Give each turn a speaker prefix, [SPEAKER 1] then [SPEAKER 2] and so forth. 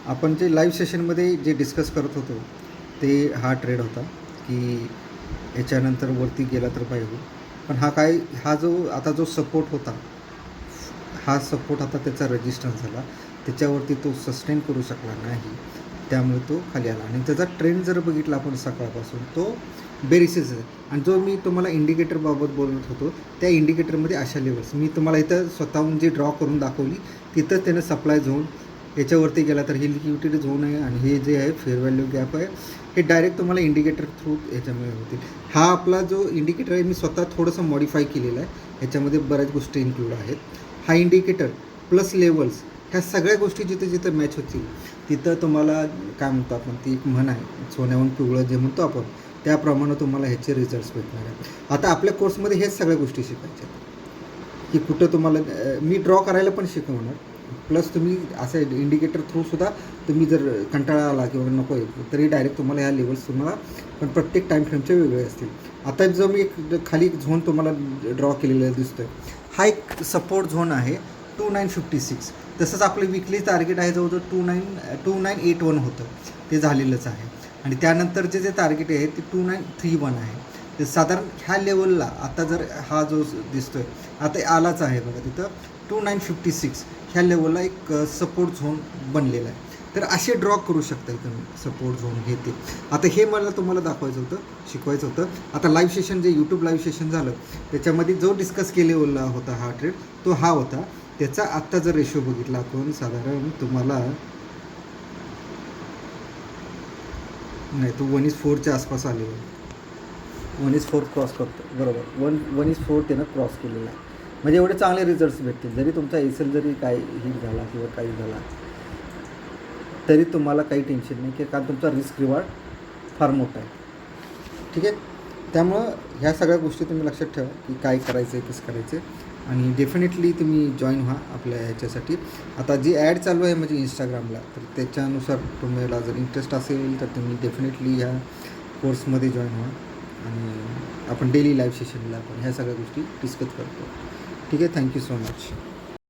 [SPEAKER 1] आपण जे लाईव्ह सेशनमध्ये जे डिस्कस करत होतो ते हा ट्रेड होता की याच्यानंतर वरती गेला तर पाहिजे होईल. पण हा जो आता जो सपोर्ट होता, हा सपोर्ट आता त्याचा रेजिस्टन्स झाला, त्याच्यावरती तो सस्टेन करू शकला नाही, त्यामुळे तो खाली आला. आणि त्याचा ट्रेंड जर बघितला आपण सकाळपासून तो बेरिसेस आहे. आणि जो मी तुम्हाला इंडिकेटरबाबत बोलत होतो त्या इंडिकेटरमध्ये अशा लेवल्स मी तुम्हाला इथं स्वतःहून जी ड्रॉ करून दाखवली तिथंच त्यानं सप्लाय झोन याच्यावरती गेला तर ही लिक्विडिटी झोन आहे आणि हे जे आहे फेअर व्हॅल्यू गॅप आहे हे डायरेक्ट तुम्हाला इंडिकेटर थ्रू याच्यामुळे होतील. हा आपला जो इंडिकेटर आहे मी स्वतः थोडंसं मॉडिफाय केलेलं आहे, ह्याच्यामध्ये बऱ्याच गोष्टी इन्क्लूड आहेत. हा इंडिकेटर प्लस लेवल्स ह्या सगळ्या गोष्टी जिथे जिथे मॅच होतील तिथं तुम्हाला काय म्हणतो आपण, ती एक म्हण आहे, सोन्याहून पिवळं जे म्हणतो आपण, त्याप्रमाणे तुम्हाला ह्याचे रिझल्ट्स भेटणार आहेत. आता आपल्या कोर्समध्ये हेच सगळ्या गोष्टी शिकायच्या आहेत की कुठं तुम्हाला मी ड्रॉ करायला पण शिकवणार, प्लस तुम्ही असं इंडिकेटर थ्रूसुद्धा तुम्ही जर कंटाळा आला किंवा नको आहे तरी डायरेक्ट तुम्हाला ह्या लेवल्स तुम्हाला पण प्रत्येक टाईम फ्रेमचे वेगळे असतील. आता जो मी एक खाली झोन तुम्हाला ड्रॉ केलेला दिसतो आहे हा एक सपोर्ट झोन आहे 2956. तसंच आपलं विकली टार्गेट आहे जवळजवळ 2981 होतं, ते झालेलंच आहे. आणि त्यानंतरचे जे टार्गेट आहे ते 2931 आहे. ते साधारण ह्या लेवलला आता जर हा जो दिसतो आहे आता आलाच आहे बघा तिथं 2956 ह्या लेवलला एक सपोर्ट झोन बनलेला आहे. तर असे ड्रॉ करू शकता तुम्ही सपोर्ट झोन हे ते. आता हे मला तुम्हाला दाखवायचं होतं, शिकवायचं होतं. आता लाईव्ह सेशन जे यूट्यूब लाईव्ह सेशन झालं त्याच्यामध्ये जो डिस्कस केलेला होता हा ट्रेड तो हा होता. त्याचा आत्ता जर रेशो बघितला आपण साधारण तुम्हाला नाही तो 1:4च्या आसपास आलेला 1:4 क्रॉस करतो बरोबर. 1:4 त्यानं क्रॉस केलेला आहे. म्हणजे एवढे चांगले रिझल्ट्स भेटतील. जरी तुमचा एल जरी काय हिट झाला किंवा काही झाला तरी तुम्हाला काही टेन्शन नाही की कारण तुमचा रिस्क रिवॉर्ड फार मोठा आहे. ठीक आहे, त्यामुळं ह्या सगळ्या गोष्टी तुम्ही लक्षात ठेवा की काय करायचं आहे कसं करायचं आहे. आणि डेफिनेटली तुम्ही जॉईन व्हा आपल्या ह्याच्यासाठी. आता जी ॲड चालू आहे म्हणजे इंस्टाग्रामला तर त्याच्यानुसार तुम्हाला जर इंटरेस्ट असेल तर तुम्ही डेफिनेटली ह्या कोर्समध्ये जॉईन व्हा. आणि आपण डेली लाईव्ह सेशनला आपण ह्या सगळ्या गोष्टी डिस्कस करतो. ठीक आहे, थँक्यू सो मच.